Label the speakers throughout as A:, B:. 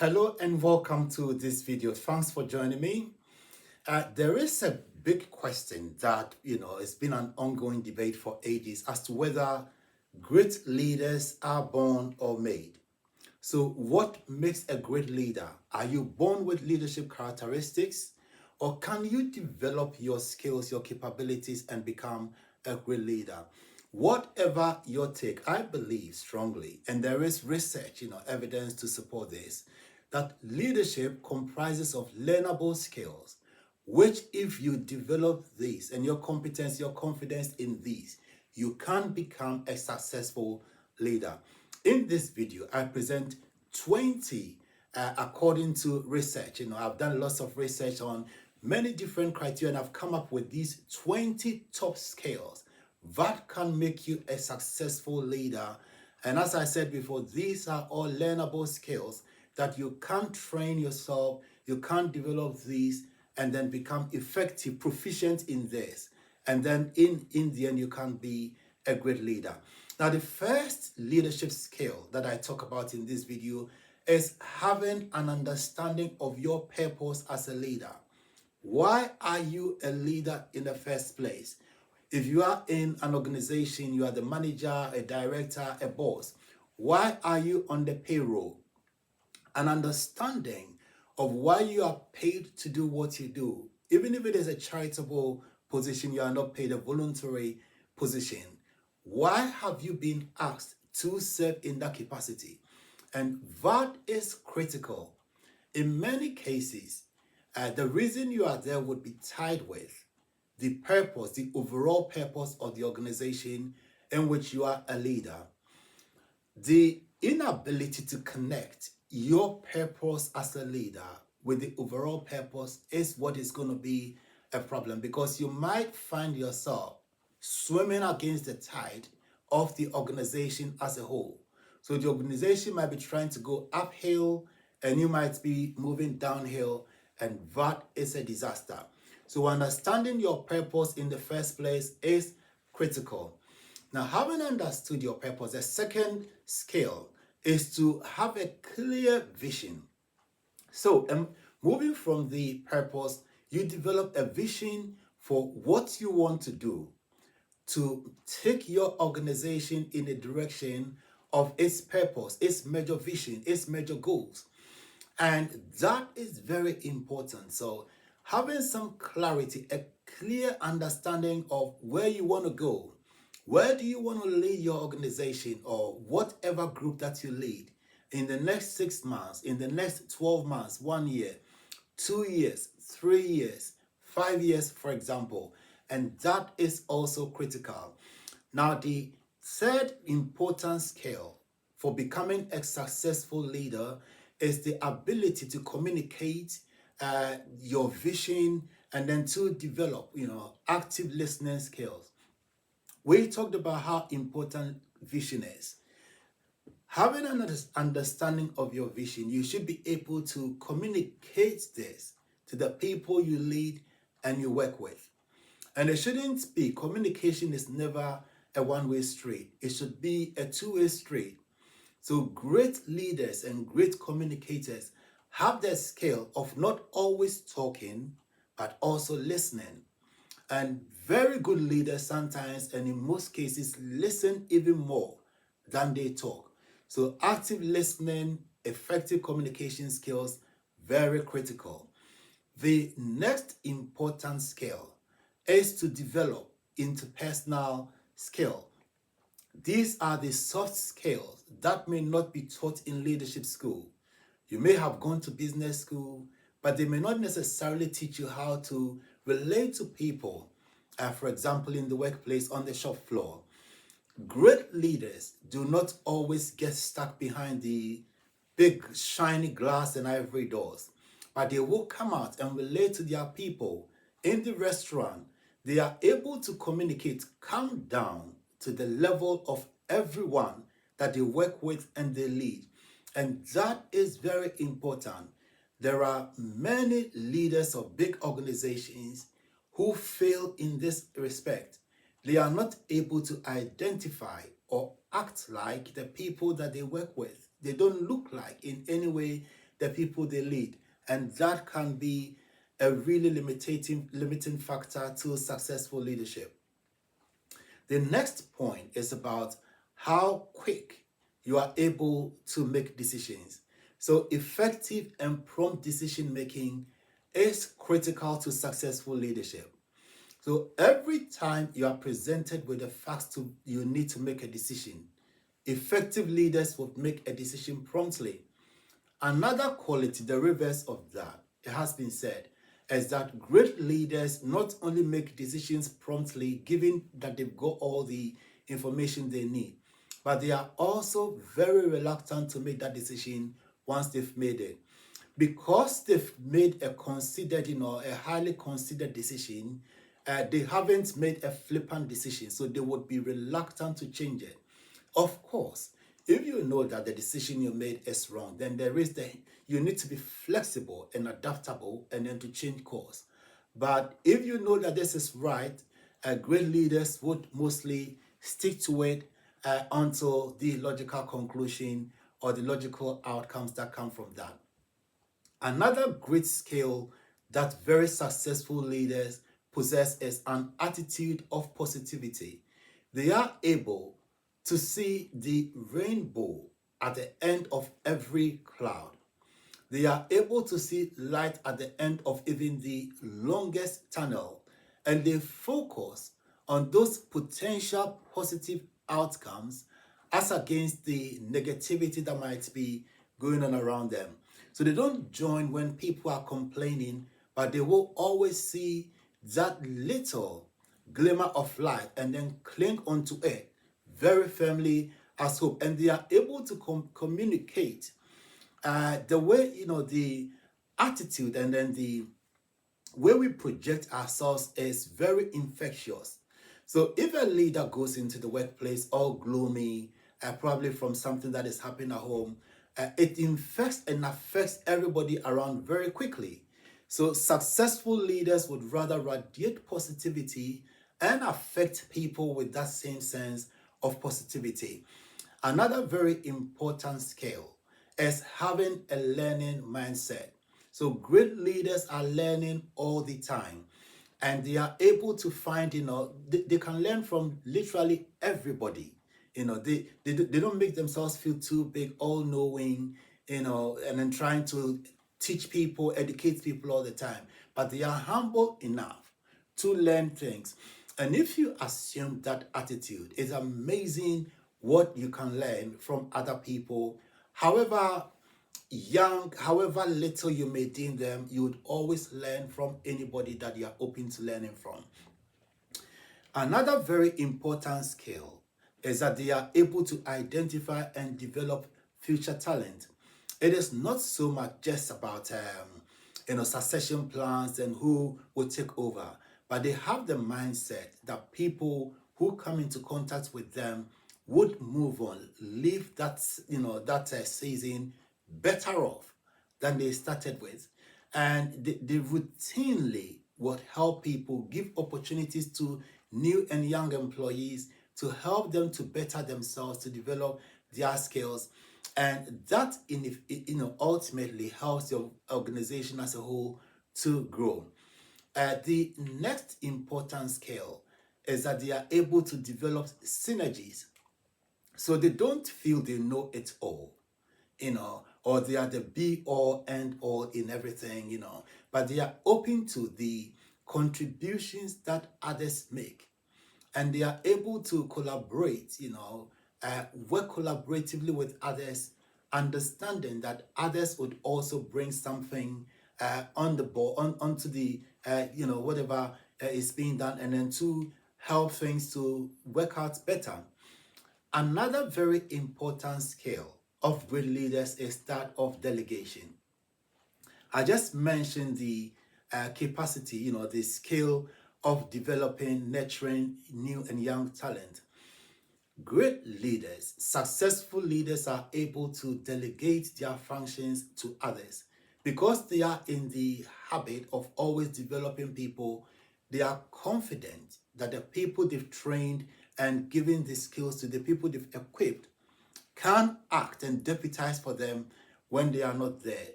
A: Hello and welcome to this video. Thanks for joining me. There is a big question that, it's been an ongoing debate for ages as to whether great leaders are born or made. So what makes a great leader? Are you born with leadership characteristics, or can you develop your skills, your capabilities, and become a great leader? Whatever your take, I believe strongly, and there is research, evidence to support this, that leadership comprises of learnable skills, which if you develop these and your competence, your confidence in these, you can become a successful leader. In this video, I present 20 according to research. I've done lots of research on many different criteria and I've come up with these 20 top skills that can make you a successful leader. And as I said before, these are all learnable skills that you can train yourself, you can develop these and then become effective, proficient in this. And then in the end, you can be a great leader. Now, the first leadership skill that I talk about in this video is having an understanding of your purpose as a leader. Why are you a leader in the first place? If you are in an organization, you are the manager, a director, a boss, why are you on the payroll? An understanding of why you are paid to do what you do. Even if it is a charitable position, you are not paid a voluntary position. Why have you been asked to serve in that capacity? And that is critical. In many cases, the reason you are there would be tied with the purpose, the overall purpose of the organization in which you are a leader. The inability to connect your purpose as a leader with the overall purpose is what is going to be a problem, because you might find yourself swimming against the tide of the organization as a whole. So the organization might be trying to go uphill and you might be moving downhill, and that is a disaster. So understanding your purpose in the first place is critical. Now, having understood your purpose, the second skill is to have a clear vision. So, moving from the purpose, you develop a vision for what you want to do to take your organization in the direction of its purpose, its major vision, its major goals. And that is very important. So, having some clarity, a clear understanding of where you want to go. Where do you want to lead your organization or whatever group that you lead in the next 6 months, in the next 12 months, 1 year, 2 years, 3 years, 5 years, for example? And that is also critical. Now, the third important skill for becoming a successful leader is the ability to communicate your vision and then to develop, active listening skills. We talked about how important vision is. Having an understanding of your vision, you should be able to communicate this to the people you lead and you work with. And it shouldn't be, communication is never a one-way street. It should be a two-way street. So great leaders and great communicators have the skill of not always talking, but also listening. And very good leaders sometimes, and in most cases, listen even more than they talk. So active listening, effective communication skills, very critical. The next important skill is to develop interpersonal skill. These are the soft skills that may not be taught in leadership school. You may have gone to business school, but they may not necessarily teach you how to relate to people. For example, in the workplace, on the shop floor. Great leaders do not always get stuck behind the big shiny glass and ivory doors, but they will come out and relate to their people in the restaurant. They are able to communicate, come down to the level of everyone that they work with and they lead. And that is very important. There are many leaders of big organizations who fail in this respect. They are not able to identify or act like the people that they work with. They don't look like in any way the people they lead. And that can be a really limiting factor to successful leadership. The next point is about how quick you are able to make decisions. So, effective and prompt decision making is critical to successful leadership. So, every time you are presented with the facts you need to make a decision, effective leaders will make a decision promptly. Another quality, the reverse of that, it has been said, is that great leaders not only make decisions promptly, given that they've got all the information they need, but they are also very reluctant to make that decision once they've made it. Because they've made a considered, a highly considered decision, they haven't made a flippant decision, so they would be reluctant to change it. Of course, if you know that the decision you made is wrong, then you need to be flexible and adaptable and then to change course. But if you know that this is right, great leaders would mostly stick to it until the logical conclusion or the logical outcomes that come from that. Another great skill that very successful leaders possess is an attitude of positivity. They are able to see the rainbow at the end of every cloud. They are able to see light at the end of even the longest tunnel, and they focus on those potential positive outcomes as against the negativity that might be going on around them. So they don't join when people are complaining, but they will always see that little glimmer of light and then cling onto it very firmly as hope. And they are able to communicate the way, the attitude and then the way we project ourselves is very infectious. So if a leader goes into the workplace all gloomy, probably from something that is happening at home, it infects and affects everybody around very quickly. So successful leaders would rather radiate positivity and affect people with that same sense of positivity. Another very important skill is having a learning mindset. So great leaders are learning all the time, and they are able to find, they can learn from literally everybody. They don't make themselves feel too big, all knowing, and then trying to teach people, educate people all the time. But they are humble enough to learn things. And if you assume that attitude, it's amazing what you can learn from other people. However young, however little you may deem them, you would always learn from anybody that you are open to learning from. Another very important skill is that they are able to identify and develop future talent. It is not so much just about succession plans and who will take over, but they have the mindset that people who come into contact with them would move on, leave that season better off than they started with. And they routinely would help people, give opportunities to new and young employees to help them to better themselves, to develop their skills. And that ultimately helps your organization as a whole to grow. The next important skill is that they are able to develop synergies. So they don't feel they know it all, or they are the be all and all in everything, but they are open to the contributions that others make. And they are able to collaborate, work collaboratively with others, understanding that others would also bring something on the board, onto the, whatever is being done, and then to help things to work out better. Another very important skill of great leaders is that of delegation. I just mentioned the capacity, the skill of developing, nurturing new and young talent. Great leaders, successful leaders are able to delegate their functions to others because they are in the habit of always developing people. They are confident that the people they've trained and given the skills to, the people they've equipped, can act and deputize for them when they are not there.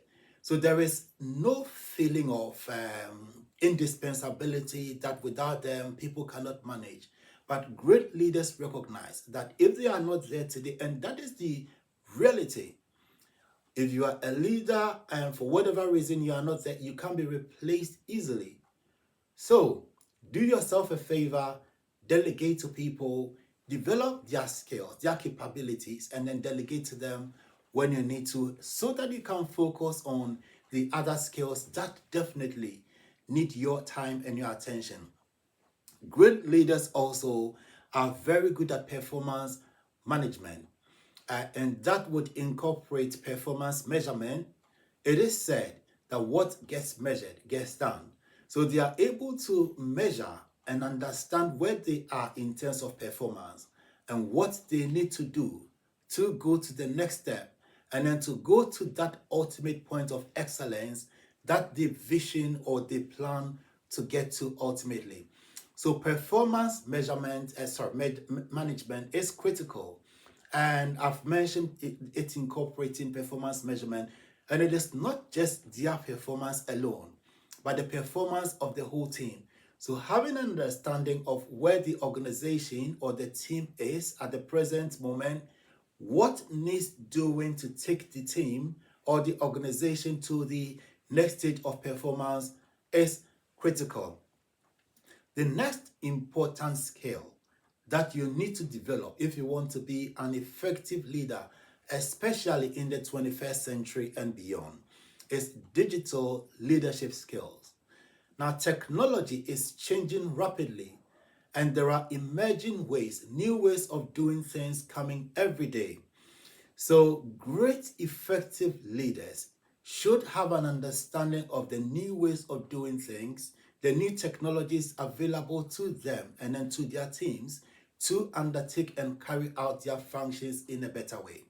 A: So there is no feeling of indispensability that without them people cannot manage. But great leaders recognize that if they are not there today, and that is the reality, if you are a leader and for whatever reason you are not there, you can be replaced easily. So do yourself a favor, delegate to people, develop their skills, their capabilities, and then delegate to them when you need to, so that you can focus on the other skills that definitely need your time and your attention. Great leaders also are very good at performance management, and that would incorporate performance measurement. It is said that what gets measured gets done. So they are able to measure and understand where they are in terms of performance and what they need to do to go to the next step and then to go to that ultimate point of excellence that the vision or the plan to get to ultimately. So performance measurement, management is critical. And I've mentioned it incorporating performance measurement. And it is not just their performance alone, but the performance of the whole team. So having an understanding of where the organization or the team is at the present moment, what needs doing to take the team or the organization to the next stage of performance is critical. The next important skill that you need to develop if you want to be an effective leader, especially in the 21st century and beyond, is digital leadership skills. Now, technology is changing rapidly, and there are emerging ways, new ways of doing things coming every day. So, great effective leaders should have an understanding of the new ways of doing things, the new technologies available to them and then to their teams to undertake and carry out their functions in a better way.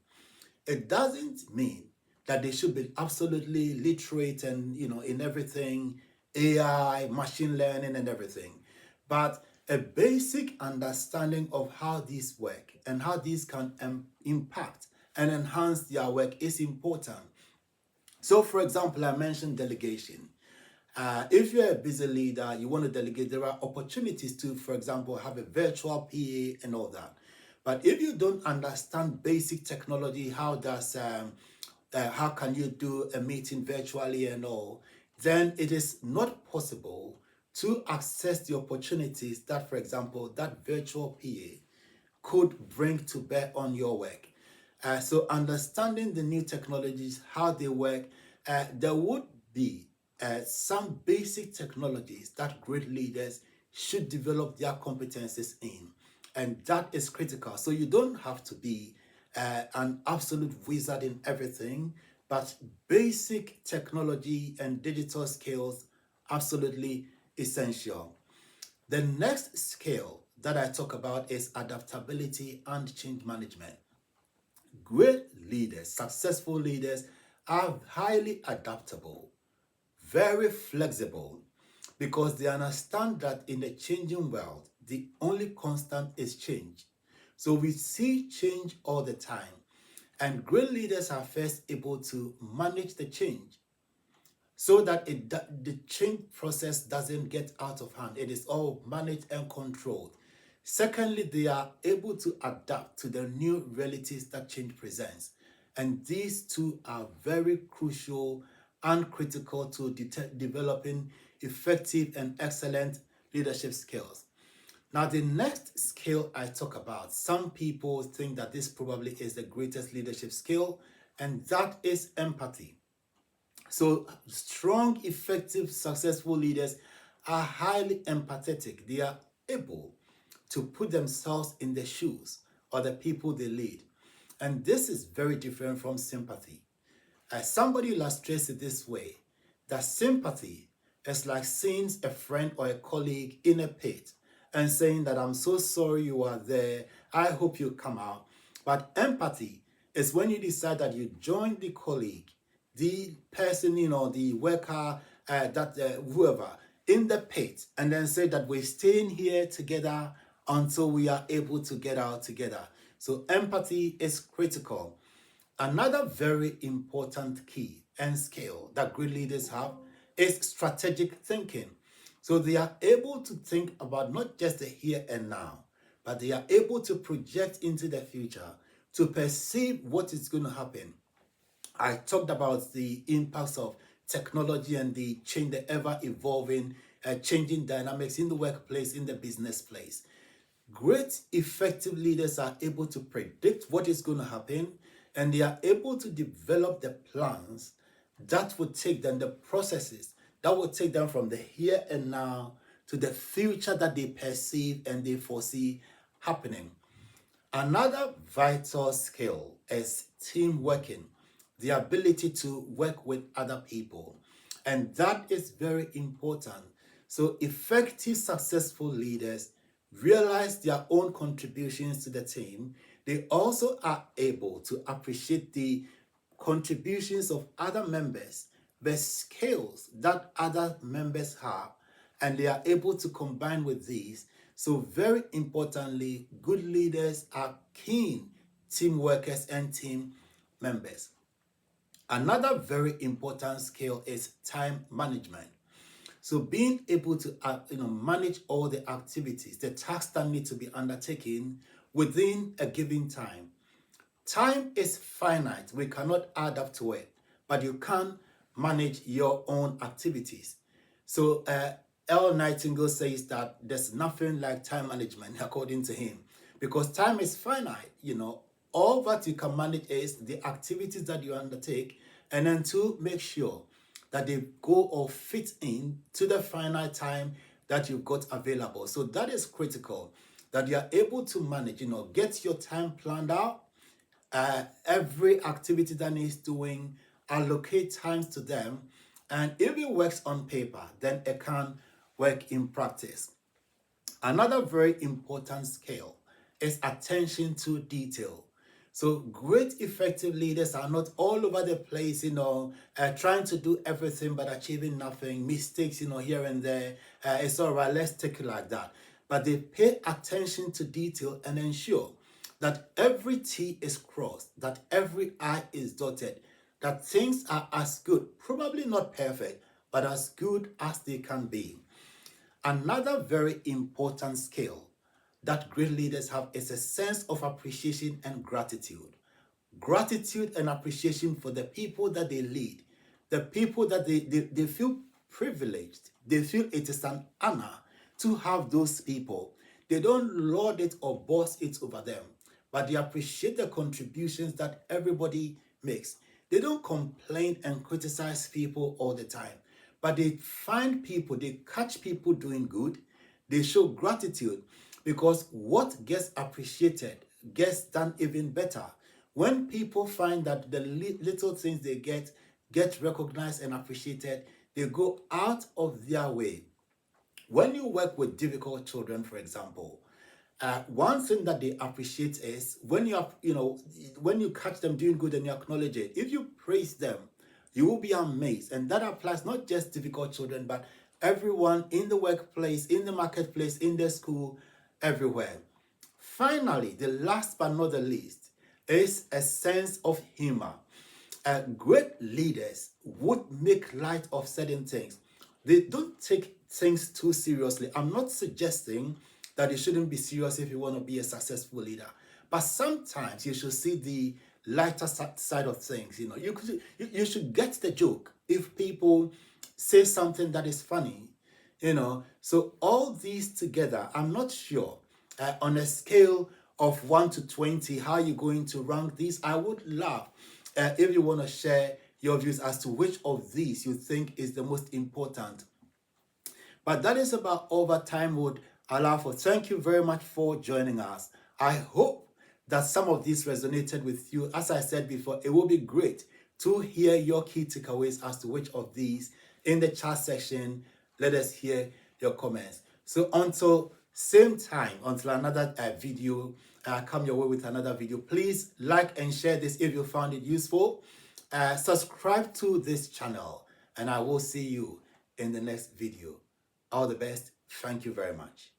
A: It doesn't mean that they should be absolutely literate and, in everything, AI, machine learning and everything, but a basic understanding of how these work and how these can impact and enhance their work is important. So, for example, I mentioned delegation. If you're a busy leader, you want to delegate, there are opportunities to, for example, have a virtual PA and all that. But if you don't understand basic technology, how can you do a meeting virtually and all, then it is not possible to access the opportunities that, for example, that virtual PA could bring to bear on your work. So understanding the new technologies, how they work, there would be some basic technologies that great leaders should develop their competencies in. And that is critical. So you don't have to be an absolute wizard in everything, but basic technology and digital skills, absolutely essential. The next skill that I talk about is adaptability and change management. Great leaders, successful leaders, are highly adaptable, very flexible, because they understand that in the changing world, the only constant is change. So we see change all the time. And great leaders are first able to manage the change so that the change process doesn't get out of hand. It is all managed and controlled. Secondly, they are able to adapt to the new realities that change presents. And these two are very crucial and critical to developing effective and excellent leadership skills. Now, the next skill I talk about, some people think that this probably is the greatest leadership skill, and that is empathy. So strong, effective, successful leaders are highly empathetic. They are able to put themselves in the shoes of the people they lead. And this is very different from sympathy. Somebody illustrates it this way, that sympathy is like seeing a friend or a colleague in a pit and saying that I'm so sorry you are there, I hope you come out. But empathy is when you decide that you join the colleague, the person, the worker, whoever, in the pit, and then say that we're staying here together until we are able to get out together. So empathy is critical. Another very important key and skill that great leaders have is strategic thinking. So they are able to think about not just the here and now, but they are able to project into the future to perceive what is going to happen. I talked about the impacts of technology and the ever evolving, changing dynamics in the workplace, in the business place. Great, effective leaders are able to predict what is going to happen, and they are able to develop the plans that will take them, the processes that will take them from the here and now to the future that they perceive and they foresee happening. Another vital skill is team working, the ability to work with other people. And that is very important. So, effective, successful leaders realize their own contributions to the team. They also are able to appreciate the contributions of other members, the skills that other members have, and they are able to combine with these. So, very importantly, good leaders are keen team workers and team members. Another very important skill is time management. So being able to manage all the activities, the tasks that need to be undertaken within a given time. Time is finite. We cannot add up to it, but you can manage your own activities. So L. Nightingale says that there's nothing like time management, according to him, because time is finite. All that you can manage is the activities that you undertake, and then to make sure that they go or fit in to the finite time that you've got available. So that is critical, that you are able to manage, get your time planned out, every activity that needs doing, allocate times to them. And if it works on paper, then it can work in practice. Another very important skill is attention to detail. So great effective leaders are not all over the place, trying to do everything but achieving nothing, mistakes, here and there. It's all right, let's take it like that. But they pay attention to detail and ensure that every T is crossed, that every I is dotted, that things are as good, probably not perfect, but as good as they can be. Another very important skill that great leaders have is a sense of appreciation and gratitude. Gratitude and appreciation for the people that they lead, the people that they feel privileged. They feel it is an honor to have those people. They don't lord it or boss it over them, but they appreciate the contributions that everybody makes. They don't complain and criticize people all the time, but they find people, they catch people doing good. They show gratitude, because what gets appreciated gets done even better. When people find that the little things they get recognized and appreciated, they go out of their way. When you work with difficult children, for example, one thing that they appreciate is when when you catch them doing good and you acknowledge it. If you praise them, you will be amazed. And that applies not just difficult children, but everyone in the workplace, in the marketplace, in the school, everywhere. Finally, the last but not the least is a sense of humor. Great leaders would make light of certain things. They don't take things too seriously. I'm not suggesting that you shouldn't be serious if you want to be a successful leader, but sometimes you should see the lighter side of things. You should get the joke if people say something that is funny. So all these together, I'm not sure on a scale of 1 to 20 how you're going to rank these. I would love if you want to share your views as to which of these you think is the most important. But that is about all that time would allow for. Thank you very much for joining us. I hope that some of these resonated with you. As I said before, it will be great to hear your key takeaways as to which of these in the chat section. Let us hear your comments. So until same time, until another video, come your way with another video, please like and share this if you found it useful. Subscribe to this channel, and I will see you in the next video. All the best. Thank you very much.